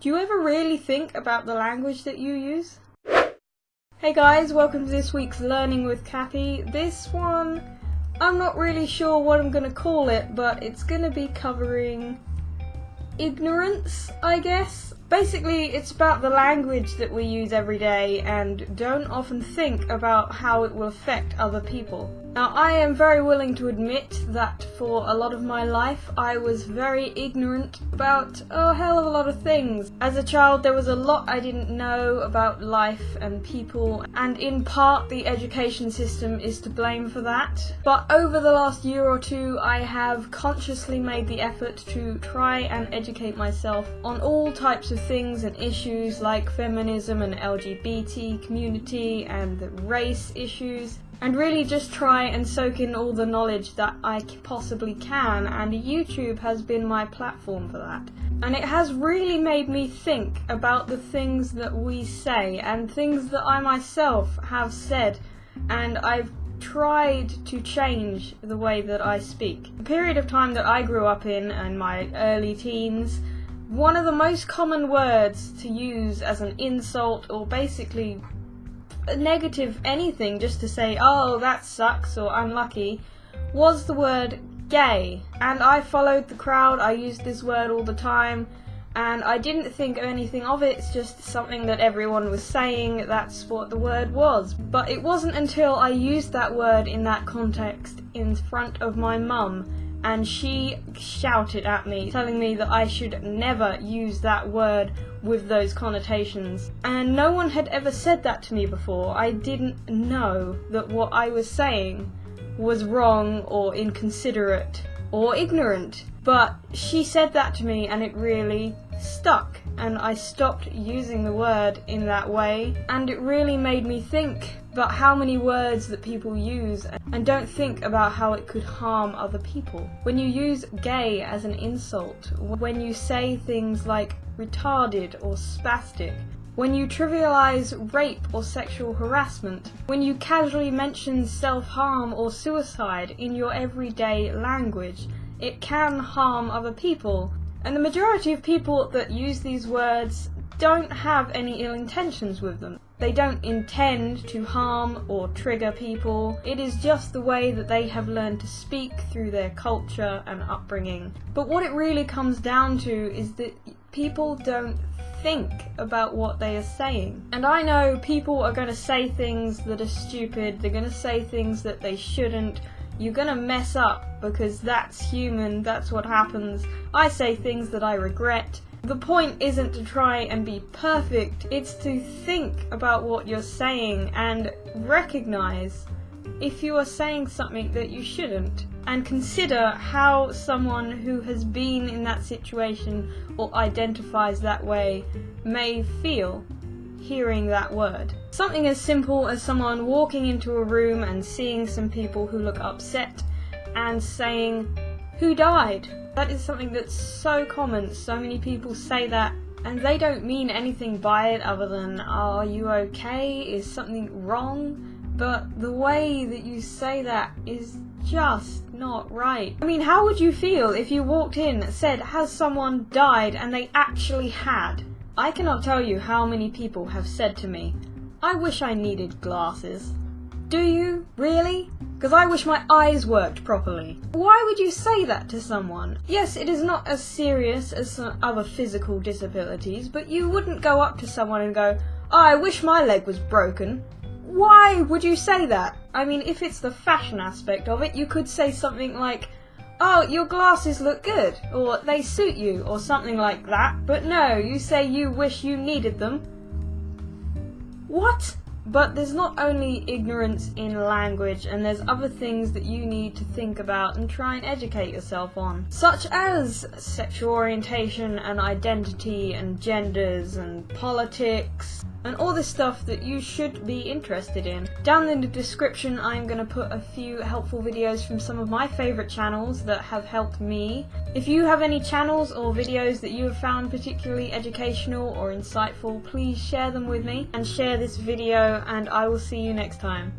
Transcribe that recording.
Do you ever really think about the language that you use? Hey guys, welcome to this week's Learning with Cappy. This one, I'm not really sure what I'm going to call it, but it's going to be covering ignorance, I guess. Basically, it's about the language that we use every day and don't often think about how it will affect other people. Now, I am very willing to admit that for a lot of my life, I was very ignorant about a hell of a lot of things. As a child, there was a lot I didn't know about life and people, and in part, the education system is to blame for that. But over the last year or two, I have consciously made the effort to try and educate myself on all types of things and issues like feminism and LGBT community and the race issues, and really just try and soak in all the knowledge that I possibly can, and YouTube has been my platform for that. And it has really made me think about the things that we say and things that I myself have said, and I've tried to change the way that I speak. The period of time that I grew up in my early teens, one of the most common words to use as an insult or basically a negative anything just to say, oh, that sucks or unlucky, was the word gay. And I followed the crowd, I used this word all the time, and I didn't think anything of it, it's just something that everyone was saying, that's what the word was. But it wasn't until I used that word in that context in front of my mum, and she shouted at me, telling me that I should never use that word with those connotations. And no one had ever said that to me before. I didn't know that what I was saying was wrong or inconsiderate or ignorant. But she said that to me and it really stuck, and I stopped using the word in that way, and it really made me think about how many words that people use and don't think about how it could harm other people. When you use gay as an insult, when you say things like retarded or spastic, when you trivialize rape or sexual harassment, when you casually mention self-harm or suicide in your everyday language, it can harm other people. And the majority of people that use these words don't have any ill intentions with them. They don't intend to harm or trigger people. It is just the way that they have learned to speak through their culture and upbringing. But what it really comes down to is that people don't think about what they are saying. And I know people are going to say things that are stupid, they're going to say things that they shouldn't. You're gonna mess up because that's human, that's what happens. I say things that I regret. The point isn't to try and be perfect, it's to think about what you're saying and recognize if you are saying something that you shouldn't, and consider how someone who has been in that situation or identifies that way may feel hearing that word. Something as simple as someone walking into a room and seeing some people who look upset and saying, "Who died?" That is something that's so common, so many people say that, and they don't mean anything by it other than, "Are you okay? Is something wrong?" But the way that you say that is just not right. I mean, how would you feel if you walked in and said, "Has someone died?" and they actually had? I cannot tell you how many people have said to me, "I wish I needed glasses." Do you? Really? Because I wish my eyes worked properly. Why would you say that to someone? Yes, it is not as serious as some other physical disabilities, but you wouldn't go up to someone and go, "Oh, I wish my leg was broken." Why would you say that? I mean, if it's the fashion aspect of it, you could say something like, "Oh, your glasses look good," or "they suit you," or something like that. But no, you say you wish you needed them. What? But there's not only ignorance in language, and there's other things that you need to think about and try and educate yourself on, such as sexual orientation and identity and genders and politics and all this stuff that you should be interested in. Down in the description I'm going to put a few helpful videos from some of my favourite channels that have helped me. If you have any channels or videos that you have found particularly educational or insightful, please share them with me and share this video, and I will see you next time.